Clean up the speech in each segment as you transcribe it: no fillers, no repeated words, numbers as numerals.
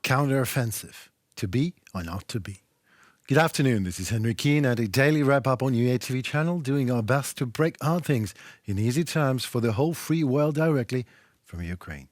counteroffensive, to be or not to be. Good afternoon, this is Henry Keane at a daily wrap-up on UATV channel, doing our best to break hard things in easy terms for the whole free world directly from Ukraine.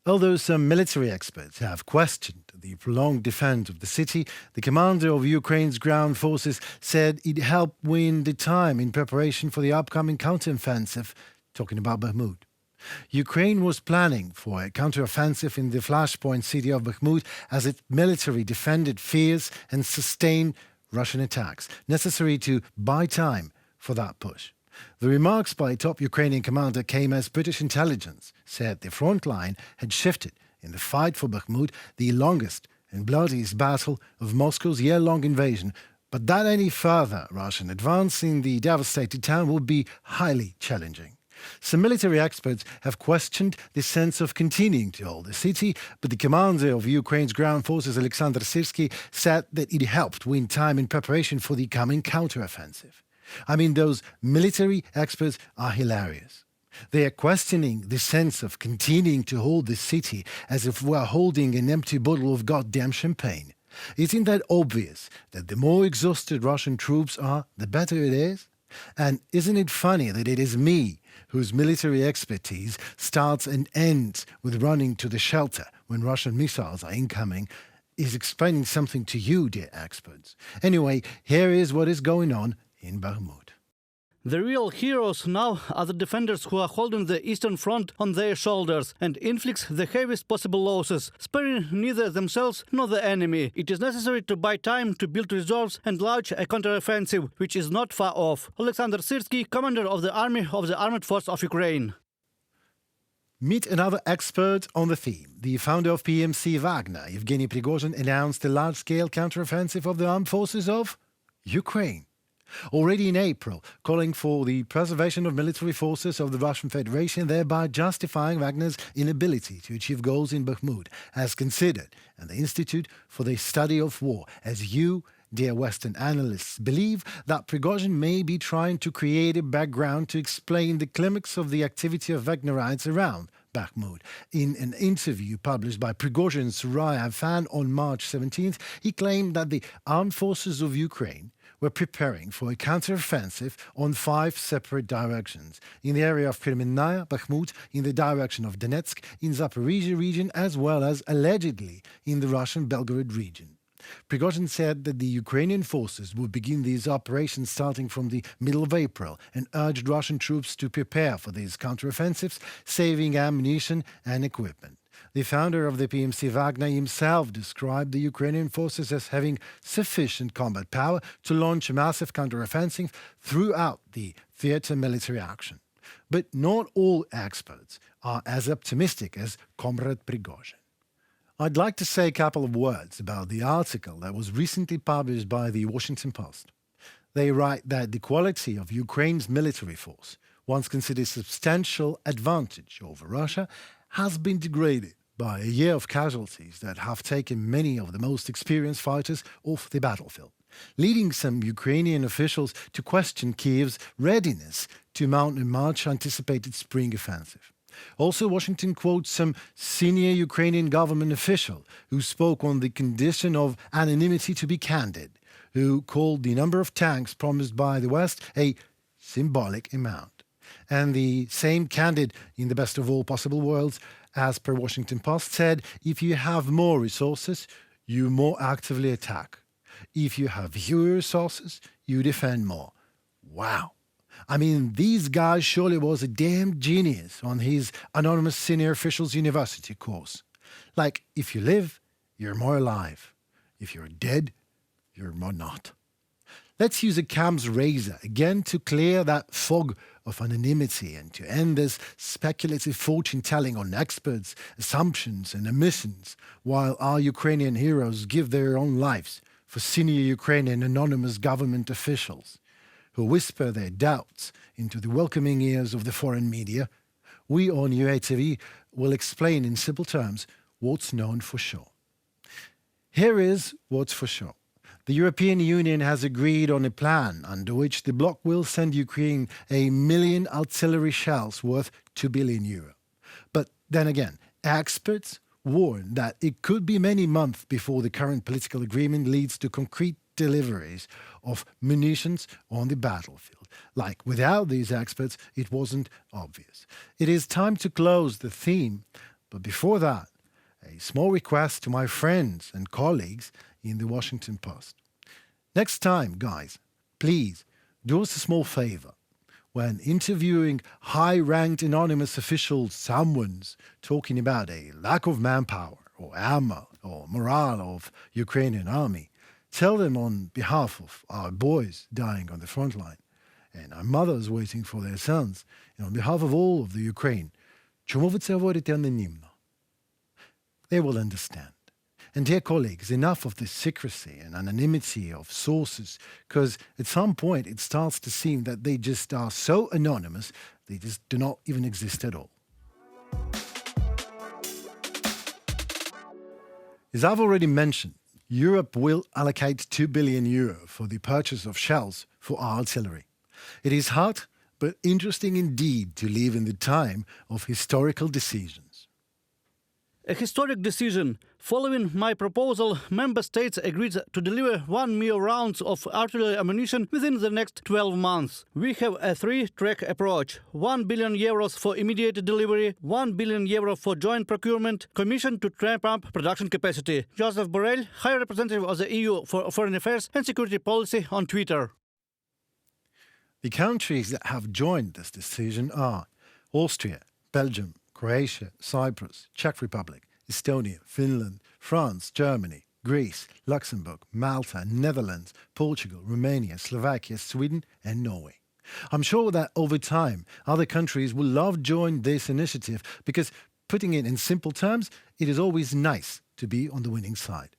Although some military experts have questioned the prolonged defense of the city, the commander of Ukraine's ground forces said it helped win the time in preparation for the upcoming counteroffensive, talking about Bakhmut. Ukraine was planning for a counteroffensive in the flashpoint city of Bakhmut as its military defended fierce and sustained Russian attacks, necessary to buy time for that push. The remarks by top Ukrainian commander came as British intelligence said the front line had shifted in the fight for Bakhmut, the longest and bloodiest battle of Moscow's year-long invasion, but that any further Russian advance in the devastated town would be highly challenging. Some military experts have questioned the sense of continuing to hold the city, but the commander of Ukraine's ground forces, Alexander Syrsky, said that it helped win time in preparation for the coming counteroffensive. I mean, those military experts are hilarious. They are questioning the sense of continuing to hold the city as if we're holding an empty bottle of goddamn champagne. Isn't that obvious that the more exhausted Russian troops are, the better it is? And isn't it funny that it is me whose military expertise starts and ends with running to the shelter when Russian missiles are incoming, is explaining something to you, dear experts. Anyway, here is what is going on in Bakhmut. The real heroes now are the defenders who are holding the Eastern Front on their shoulders and inflict the heaviest possible losses, sparing neither themselves nor the enemy. It is necessary to buy time to build reserves and launch a counteroffensive, which is not far off. Alexander Syrsky, commander of the Army of the Armed Forces of Ukraine. Meet another expert on the theme. The founder of PMC Wagner, Yevgeny Prigozhin, announced a large-scale counteroffensive of the armed forces of Ukraine. Already in April, calling for the preservation of military forces of the Russian Federation, thereby justifying Wagner's inability to achieve goals in Bakhmut, as considered at the Institute for the Study of War, as you, dear Western analysts, believe that Prigozhin may be trying to create a background to explain the climax of the activity of Wagnerites around Bakhmut. In an interview published by Prigozhin's Suraya fan on March 17th, he claimed that the armed forces of Ukraine were preparing for a counteroffensive on 5 separate directions: in the area of Kremenная, Bakhmut, in the direction of Donetsk, in Zaporizhia region, as well as allegedly in the Russian Belgorod region. Prigozhin said that the Ukrainian forces would begin these operations starting from the middle of April and urged Russian troops to prepare for these counteroffensives, saving ammunition and equipment. The founder of the PMC Wagner himself described the Ukrainian forces as having sufficient combat power to launch a massive counteroffensive throughout the theater military action. But not all experts are as optimistic as Comrade Prigozhin. I'd like to say a couple of words about the article that was recently published by the Washington Post. They write that the quality of Ukraine's military force, once considered a substantial advantage over Russia, has been degraded by a year of casualties that have taken many of the most experienced fighters off the battlefield, leading some Ukrainian officials to question Kyiv's readiness to mount a much-anticipated spring offensive. Also, Washington quotes some senior Ukrainian government official who spoke on the condition of anonymity to be candid, who called the number of tanks promised by the West a symbolic amount. And the same candid, in the best of all possible worlds, as per Washington Post, said, if you have more resources, you more actively attack. If you have fewer resources, you defend more. Wow. I mean, these guys surely was a damn genius on his anonymous senior officials university course. Like, if you live, you're more alive. If you're dead, you're more not. Let's use a Cam's razor again to clear that fog of anonymity and to end this speculative fortune-telling on experts, assumptions and omissions, while our Ukrainian heroes give their own lives for senior Ukrainian anonymous government officials who whisper their doubts into the welcoming ears of the foreign media. We on UATV will explain in simple terms what's known for sure. Here is what's for sure. The European Union has agreed on a plan under which the bloc will send Ukraine 1 million artillery shells worth €2 billion. But then again, experts warned that it could be many months before the current political agreement leads to concrete deliveries of munitions on the battlefield. Like, without these experts, it wasn't obvious. It is time to close the theme, but before that, a small request to my friends and colleagues in the Washington Post. Next time, guys, please do us a small favor. When interviewing high-ranked anonymous officials, someone's talking about a lack of manpower or ammo or morale of Ukrainian army, tell them on behalf of our boys dying on the front line and our mothers waiting for their sons, and on behalf of all of the Ukraine, чому ви це говорите анонімно? They will understand. And dear colleagues, enough of the secrecy and anonymity of sources, because at some point it starts to seem that they just are so anonymous, they just do not even exist at all. As I've already mentioned, Europe will allocate €2 billion for the purchase of shells for our artillery. It is hard, but interesting indeed to live in the time of historical decisions. A historic decision. Following my proposal, member states agreed to deliver 1 million rounds of artillery ammunition within the next 12 months. We have a three-track approach. €1 billion for immediate delivery, €1 billion for joint procurement, commission to ramp up production capacity. Joseph Borrell, High Representative of the EU for Foreign Affairs and Security Policy, on Twitter. The countries that have joined this decision are Austria, Belgium, Croatia, Cyprus, Czech Republic, Estonia, Finland, France, Germany, Greece, Luxembourg, Malta, Netherlands, Portugal, Romania, Slovakia, Sweden and Norway. I'm sure that over time, other countries will love join this initiative because, putting it in simple terms, it is always nice to be on the winning side.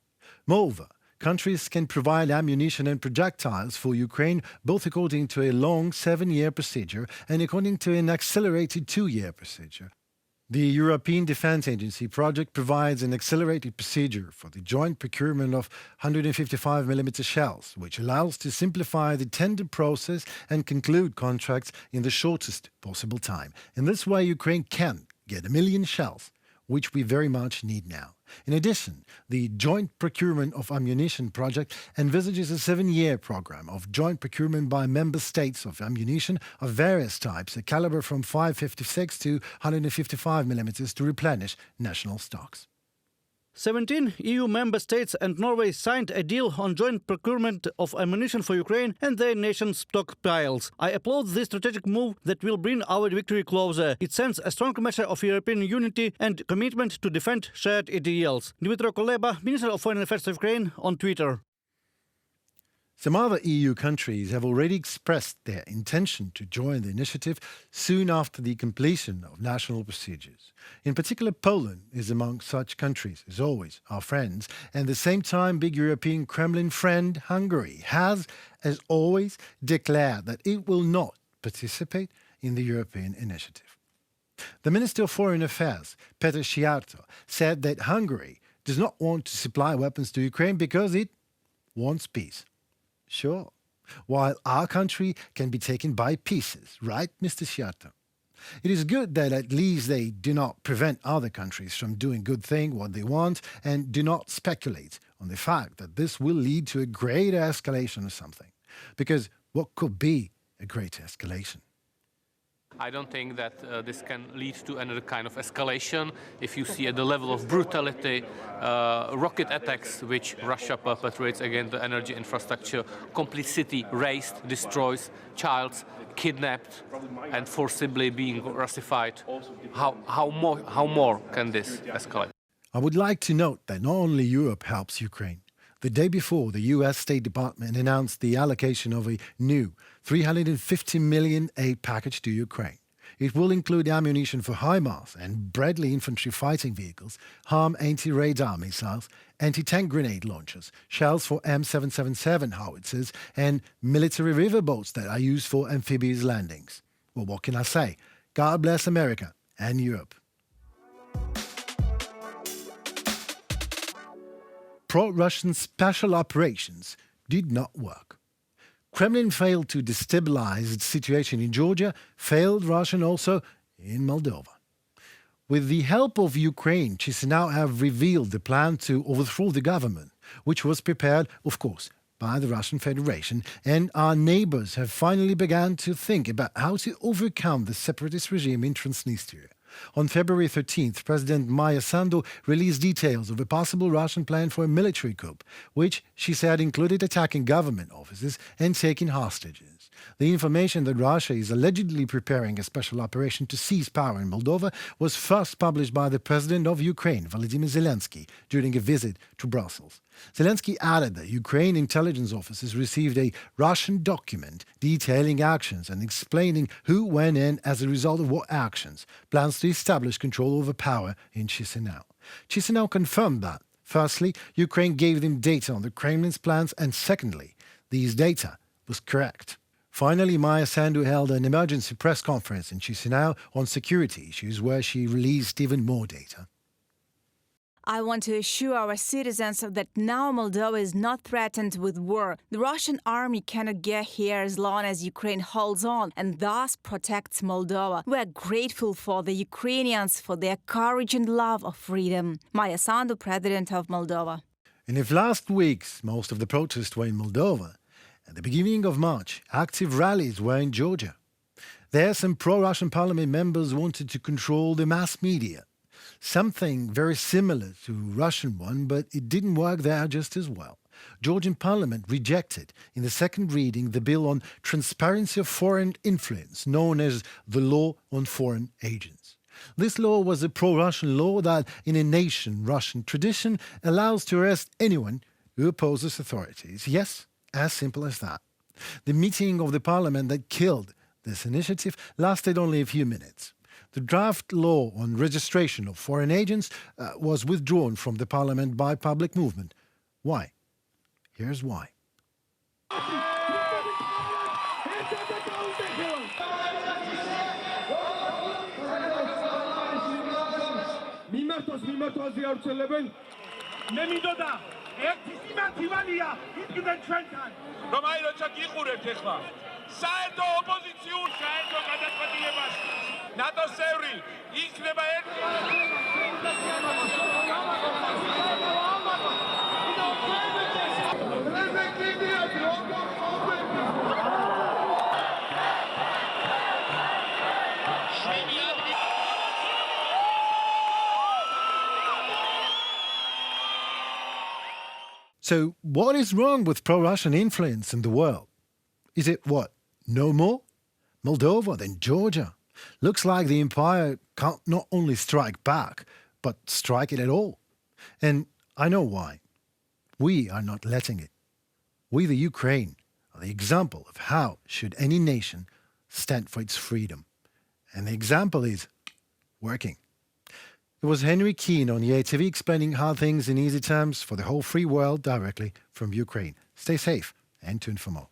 Moreover, countries can provide ammunition and projectiles for Ukraine both according to a long 7-year procedure and according to an accelerated 2-year procedure. The European Defence Agency project provides an accelerated procedure for the joint procurement of 155mm shells, which allows to simplify the tender process and conclude contracts in the shortest possible time. In this way, Ukraine can get 1 million shells, which we very much need now. In addition, the Joint Procurement of Ammunition project envisages a 7-year program of joint procurement by member states of ammunition of various types, a caliber from 5.56 to 155mm to replenish national stocks. 17 EU member states and Norway signed a deal on joint procurement of ammunition for Ukraine and their nation's stockpiles. I applaud this strategic move that will bring our victory closer. It sends a strong message of European unity and commitment to defend shared ideals. Dmytro Kuleba, Minister of Foreign Affairs of Ukraine, on Twitter. Some other EU countries have already expressed their intention to join the initiative soon after the completion of national procedures. In particular, Poland is among such countries, as always, our friends, and at the same time, big European Kremlin friend Hungary has, as always, declared that it will not participate in the European initiative. The Minister of Foreign Affairs, Péter Szijjártó, said that Hungary does not want to supply weapons to Ukraine because it wants peace. Sure, while our country can be taken by pieces, right, Mr. Szijjártó? It is good that at least they do not prevent other countries from doing good thing what they want and do not speculate on the fact that this will lead to a greater escalation of something. Because what could be a greater escalation? I don't think that this can lead to another kind of escalation. If you see at the level of brutality, rocket attacks which Russia perpetrates against the energy infrastructure, complete city razed, destroys, childs kidnapped and forcibly being Russified, how more can this escalate? I would like to note that not only Europe helps Ukraine. The day before, the US State Department announced the allocation of a new $350 million aid package to Ukraine. It will include ammunition for HIMARS and Bradley infantry fighting vehicles, HARM anti-radar missiles, anti-tank grenade launchers, shells for M777 howitzers, and military riverboats that are used for amphibious landings. Well, what can I say? God bless America and Europe. Pro-Russian special operations did not work. Kremlin failed to destabilize its situation in Georgia, failed Russian also in Moldova. With the help of Ukraine, Chisinau have revealed the plan to overthrow the government, which was prepared, of course, by the Russian Federation, and our neighbors have finally begun to think about how to overcome the separatist regime in Transnistria. On February 13th, President Maya Sandu released details of a possible Russian plan for a military coup, which she said included attacking government offices and taking hostages. The information that Russia is allegedly preparing a special operation to seize power in Moldova was first published by the President of Ukraine, Volodymyr Zelensky, during a visit to Brussels. Zelensky added that Ukraine intelligence officers received a Russian document detailing actions and explaining who went in as a result of what actions, plans to establish control over power in Chisinau. Chisinau confirmed that, firstly, Ukraine gave them data on the Kremlin's plans, and secondly, these data was correct. Finally, Maya Sandu held an emergency press conference in Chisinau on security issues where she released even more data. I want to assure our citizens that now Moldova is not threatened with war. The Russian army cannot get here as long as Ukraine holds on and thus protects Moldova. We are grateful for the Ukrainians for their courage and love of freedom. Maya Sandu, President of Moldova. And if last week's most of the protests were in Moldova, at the beginning of March, active rallies were in Georgia. There, some pro-Russian parliament members wanted to control the mass media. Something very similar to Russian one, but it didn't work there just as well. Georgian parliament rejected in the second reading the bill on transparency of foreign influence, known as the Law on Foreign Agents. This law was a pro-Russian law that, in a nation Russian tradition, allows to arrest anyone who opposes authorities. Yes, as simple as that. The meeting of the parliament that killed this initiative lasted only a few minutes. The draft law on registration of foreign agents was withdrawn from the parliament by public movement. Why? Here's why. So what is wrong with pro-Russian influence in the world? Is it what? No more? Moldova, then Georgia. Looks like the empire can't not only strike back, but strike it at all. And I know why. We are not letting it. We, the Ukraine, are the example of how should any nation stand for its freedom. And the example is working. It was Henry Keane on UATV explaining hard things in easy terms for the whole free world directly from Ukraine. Stay safe and tune for more.